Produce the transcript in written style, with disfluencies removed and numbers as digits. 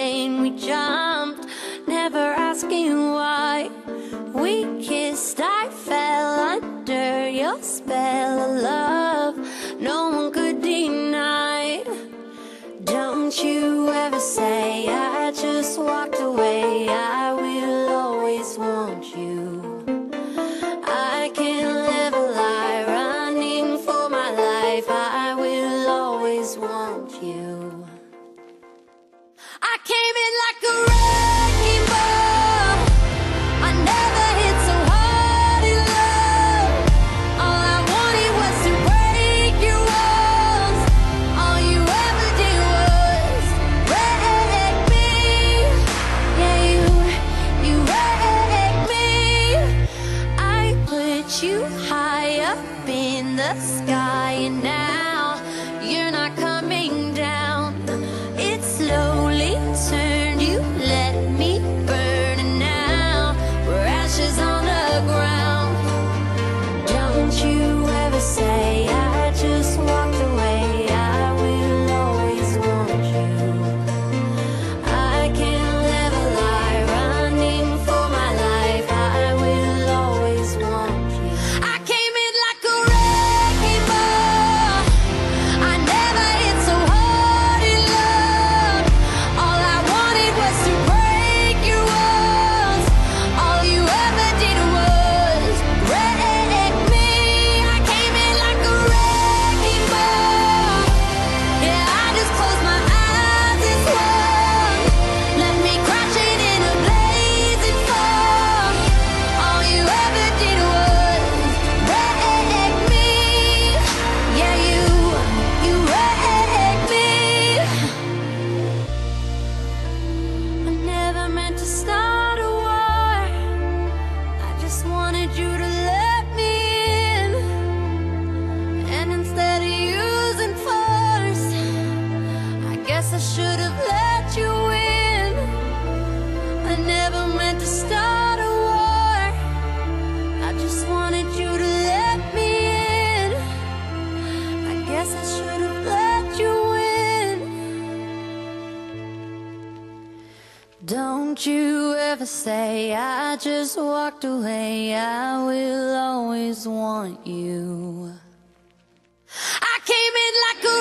plane we jumped, never asking why. We kissed, I fell under your spell of love, no one could deny. Don't you ever say I just walked away, I will always want you. I can't live a lie, running for my life, I will always want you. I came in like a wrecking ball, I never hit so hard in love. All I wanted was to break your walls, all you ever did was wreck me. Yeah, you wrecked me. I put you high up in the sky, and now you're not coming down. It slowly turned, you let me burn, and now we're ashes on the ground. Don't you ever say I just walked away, I will always want you. I can't live a lie, running for my life, I will always want you. I came in like a wrecking ball, I never hit so hard in love. All I wanted was to break your walls, all you ever did was wreck me. I came in like a wrecking ball, yeah, I just closed my eyes and swung, left me crashing in a blazing fall. All you ever did was wreck me. Yeah, you wrecked me. I never meant to start a war, I just wanted you to let me in. And instead of using force, I guess I should have let you in. I never meant to start a war, I just wanted you to let me in. I guess I should have let you in. Don't you ever say I just walked away, I will always want you. I came in like a